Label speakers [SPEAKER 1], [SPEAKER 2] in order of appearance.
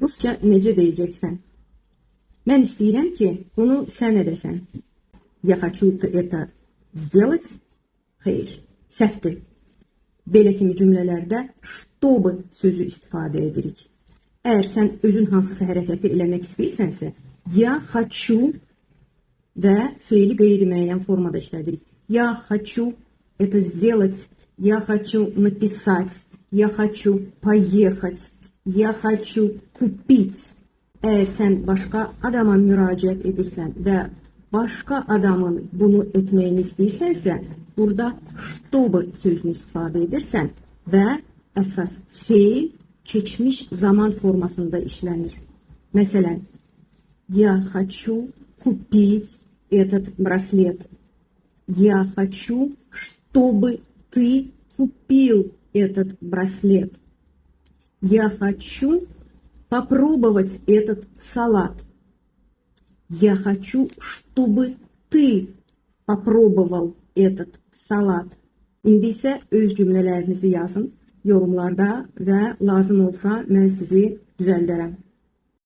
[SPEAKER 1] Rusca necə deyəcəksən? Mən istəyirəm ki, bunu sən edəsən. Я хочу это сделать. Xeyr, səhvdir. Belə kimi cümlələrdə чтобы sözü istifadə edirik. Əgər sən özün hansısa hərəkəti eləmək istəyirsənsə, я хочу və feili qeyri-müəyyən formada işlədirik. Я хочу это сделать, я хочу написать, я хочу поехать, я хочу купить. Əgər sən başqa adama müraciət edirsən və başqa adamın bunu etməyini istəyirsənsə, burada чтобы sözünü istifadə edirsən və əsas feil keçmiş zaman formasında işlənir. Məsələn, я хочу купить этот браслет. Я хочу, чтобы ты купил этот браслет. Я хочу попробовать этот салат. Я хочу, чтобы ты попробовал этот салат. İndi isə öz cümlələrinizi yazın yorumlarda və lazım olsa mən sizi düzəldərəm.